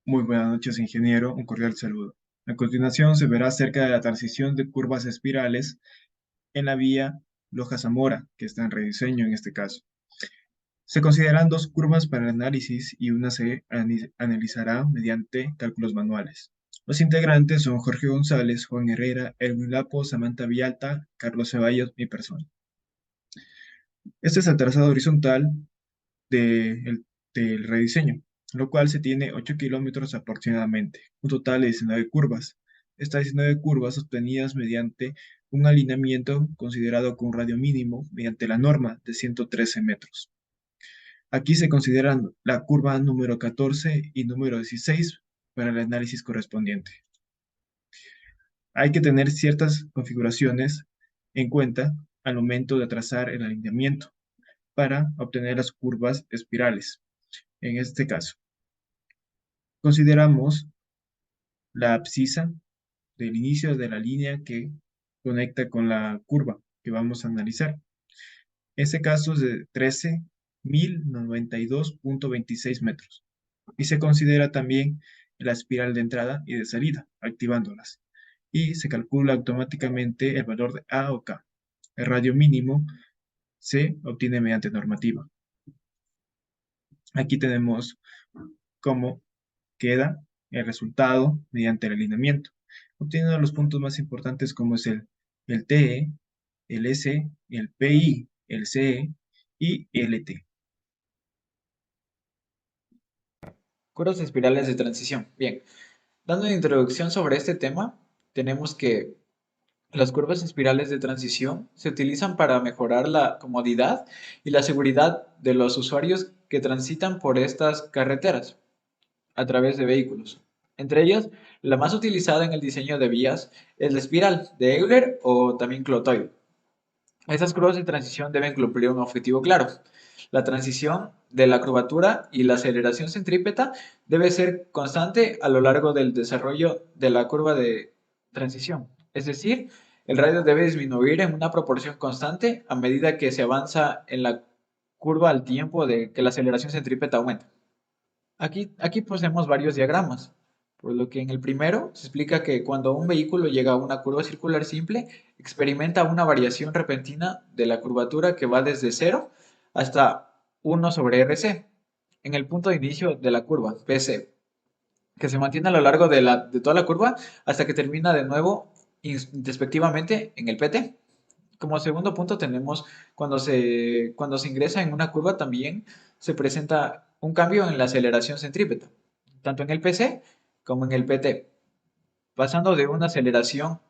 Muy buenas noches, ingeniero. Un cordial saludo. A continuación se verá acerca de la transición de curvas espirales en la vía Loja-Zamora, que está en rediseño en este caso. Se consideran dos curvas para el análisis y una se analizará mediante cálculos manuales. Los integrantes son Jorge González, Juan Herrera, Erwin Lapo, Samantha Villalta, Carlos Ceballos, mi persona. Este es el trazado horizontal de del rediseño, lo cual se tiene 8 kilómetros aproximadamente, un total de 19 curvas. Estas 19 curvas obtenidas mediante un alineamiento considerado con un radio mínimo mediante la norma de 113 metros. Aquí se consideran la curva número 14 y número 16 para el análisis correspondiente. Hay que tener ciertas configuraciones en cuenta al momento de trazar el alineamiento para obtener las curvas espirales. En este caso, consideramos la abscisa del inicio de la línea que conecta con la curva que vamos a analizar. Ese caso es de 13.092.26 metros y se considera también la espiral de entrada y de salida, activándolas. Y se calcula automáticamente el valor de A o K. El radio mínimo se obtiene mediante normativa. Aquí tenemos cómo queda el resultado mediante el alineamiento, obteniendo los puntos más importantes como es el TE, el S, el PI, el CE y el T. Curvas espirales de transición. Bien, dando una introducción sobre este tema, tenemos que las curvas espirales de transición se utilizan para mejorar la comodidad y la seguridad de los usuarios que transitan por estas carreteras a través de vehículos. Entre ellas, la más utilizada en el diseño de vías es la espiral de Euler o también clotoide. Estas curvas de transición deben cumplir un objetivo claro. La transición de la curvatura y la aceleración centrípeta debe ser constante a lo largo del desarrollo de la curva de transición. Es decir, el radio debe disminuir en una proporción constante a medida que se avanza en la curva al tiempo de que la aceleración centrípeta aumenta. Aquí poseemos varios diagramas, por lo que en el primero se explica que cuando un vehículo llega a una curva circular simple, experimenta una variación repentina de la curvatura que va desde 0 hasta 1 sobre RC, en el punto de inicio de la curva, PC, que se mantiene a lo largo de toda la curva hasta que termina de nuevo, respectivamente, en el PT. Como segundo punto tenemos cuando se ingresa en una curva también se presenta un cambio en la aceleración centrípeta, tanto en el PC como en el PT, pasando de una aceleración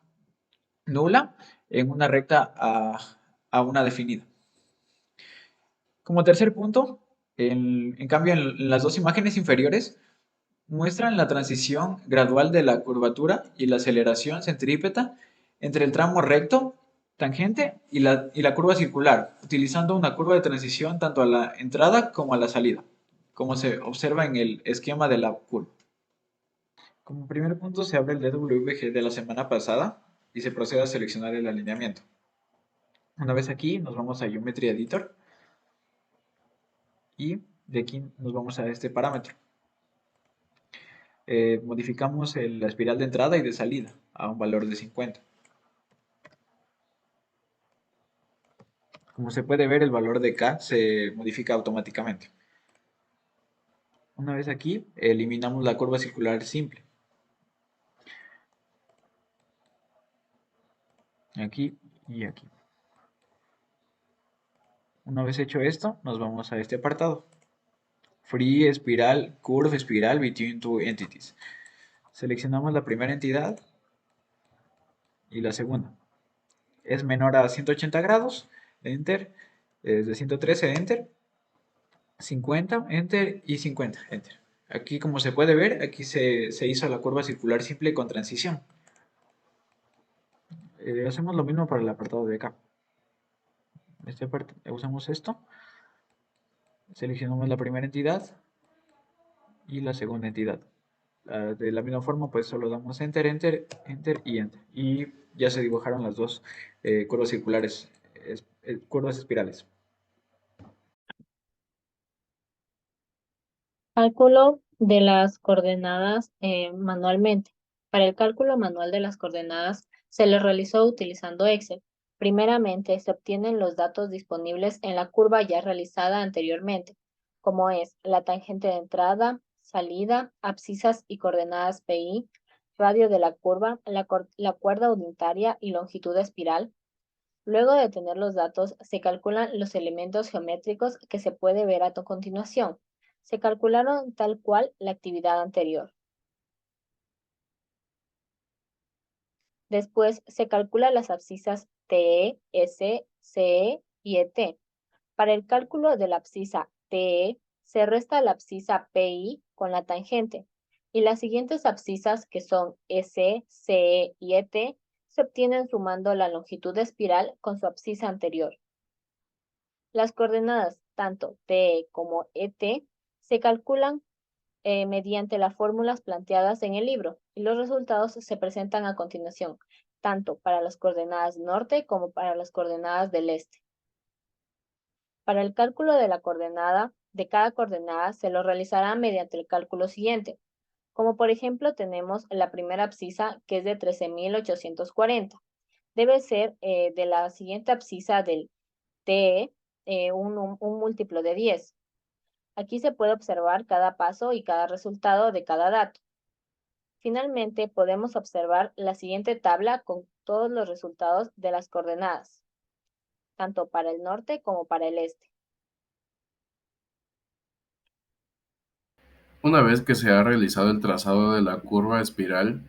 nula en una recta a una definida. Como tercer punto, en cambio en las dos imágenes inferiores muestran la transición gradual de la curvatura y la aceleración centrípeta entre el tramo recto, tangente y la curva circular, utilizando una curva de transición tanto a la entrada como a la salida, como se observa en el esquema de la curva. Como primer punto se abre el DWG de la semana pasada y se procede a seleccionar el alineamiento. Una vez aquí nos vamos a Geometry Editor y de aquí nos vamos a este parámetro. Modificamos la espiral de entrada y de salida a un valor de 50. Como se puede ver, el valor de K se modifica automáticamente. Una vez aquí, eliminamos la curva circular simple. Aquí y aquí. Una vez hecho esto, nos vamos a este apartado. Free Espiral, Curve Espiral Between Two Entities. Seleccionamos la primera entidad y la segunda. Es menor a 180 grados, Enter. Es de 113, Enter. 50, Enter y 50, Enter. Aquí, como se puede ver, aquí se hizo la curva circular simple con transición. Hacemos lo mismo para el apartado de acá. Usamos esto, seleccionamos la primera entidad y la segunda entidad. De la misma forma, pues solo damos Enter, Enter, Enter y Enter. Y ya se dibujaron las dos curvas circulares, curvas espirales. Cálculo de las coordenadas manualmente. Para el cálculo manual de las coordenadas se le realizó utilizando Excel. Primeramente, se obtienen los datos disponibles en la curva ya realizada anteriormente, como es la tangente de entrada, salida, abscisas y coordenadas PI, radio de la curva, la cuerda unitaria y longitud de espiral. Luego de tener los datos, se calculan los elementos geométricos que se puede ver a continuación. Se calcularon tal cual la actividad anterior. Después se calcula las abscisas TE, S, CE y ET. Para el cálculo de la abscisa TE, se resta la abscisa PI con la tangente, y las siguientes abscisas, que son S, CE y ET, se obtienen sumando la longitud de espiral con su abscisa anterior. Las coordenadas tanto TE como ET se calculan mediante las fórmulas planteadas en el libro y los resultados se presentan a continuación, tanto para las coordenadas norte como para las coordenadas del este. Para el cálculo de la coordenada, de cada coordenada se lo realizará mediante el cálculo siguiente, como por ejemplo tenemos la primera abscisa que es de 13.840. Debe ser de la siguiente abscisa del TE un múltiplo de 10. Aquí se puede observar cada paso y cada resultado de cada dato. Finalmente, podemos observar la siguiente tabla con todos los resultados de las coordenadas, tanto para el norte como para el este. Una vez que se ha realizado el trazado de la curva espiral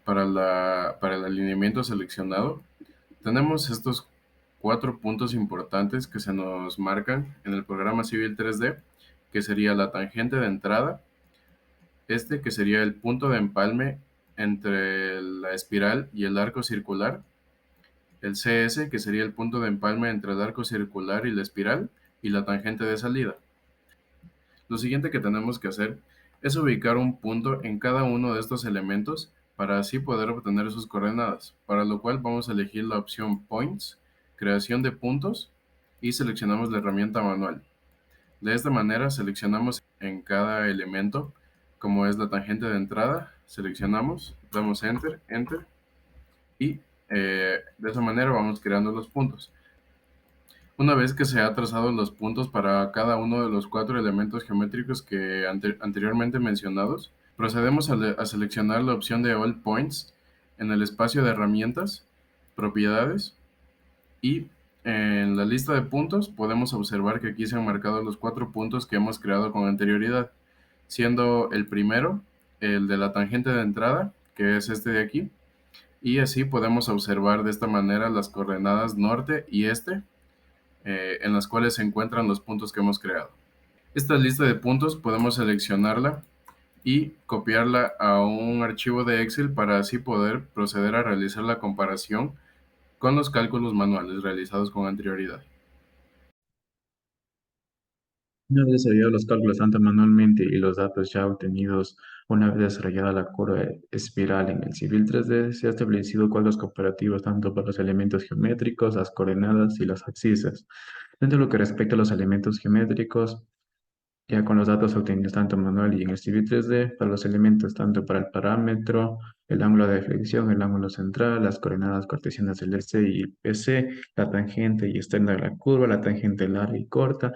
para el alineamiento seleccionado, tenemos estos 4 puntos importantes que se nos marcan en el programa Civil 3D, que sería la tangente de entrada, que sería el punto de empalme entre la espiral y el arco circular, el CS, que sería el punto de empalme entre el arco circular y la espiral, y la tangente de salida. Lo siguiente que tenemos que hacer es ubicar un punto en cada uno de estos elementos para así poder obtener sus coordenadas, para lo cual vamos a elegir la opción Points, creación de puntos, y seleccionamos la herramienta manual. De esta manera seleccionamos en cada elemento, como es la tangente de entrada, seleccionamos, damos Enter, Enter, y de esa manera vamos creando los puntos. Una vez que se ha trazado los puntos para cada uno de los 4 elementos geométricos que anteriormente mencionados, procedemos a seleccionar la opción de All Points en el espacio de herramientas, propiedades, y en la lista de puntos podemos observar que aquí se han marcado los 4 puntos que hemos creado con anterioridad, siendo el primero el de la tangente de entrada, que es este de aquí, y así podemos observar de esta manera las coordenadas norte y este, en las cuales se encuentran los puntos que hemos creado. Esta lista de puntos podemos seleccionarla y copiarla a un archivo de Excel para así poder proceder a realizar la comparación con los cálculos manuales realizados con anterioridad. Una vez desarrollados los cálculos tanto manualmente y los datos ya obtenidos, una vez desarrollada la curva espiral en el Civil 3D, se ha establecido cuadros comparativos tanto para los elementos geométricos, las coordenadas y las abscisas. Dentro de lo que respecta a los elementos geométricos, ya con los datos obtenidos tanto manual y en el Civil 3D, para los elementos tanto para el parámetro, el ángulo de deflexión, el ángulo central, las coordenadas cartesianas del S y el PC, la tangente y externa de la curva, la tangente larga y corta,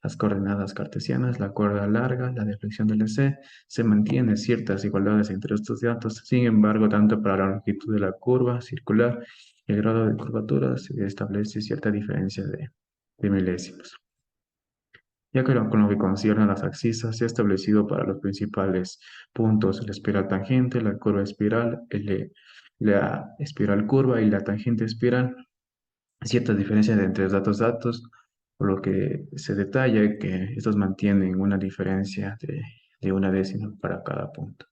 las coordenadas cartesianas, la cuerda larga, la deflexión del S, se mantienen ciertas igualdades entre estos datos. Sin embargo, tanto para la longitud de la curva circular y el grado de curvatura se establece cierta diferencia de milésimos. Ya que con lo que concierne a las abscisas, se ha establecido para los principales puntos la espiral tangente, la curva espiral, la espiral curva y la tangente espiral, ciertas diferencias entre datos, por lo que se detalla que estos mantienen una diferencia de una décima para cada punto.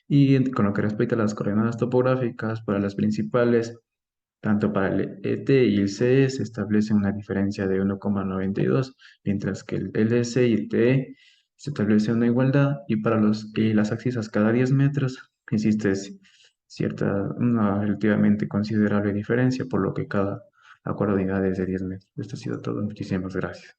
Y con lo que respecta a las coordenadas topográficas, para las principales, tanto para el ET y el CE se establece una diferencia de 1,92, mientras que el LS y el TE se establece una igualdad, y para las abscisas cada 10 metros existe una relativamente considerable diferencia, por lo que cada acuerdo de unidades de 10 metros. Esto ha sido todo. Muchísimas gracias.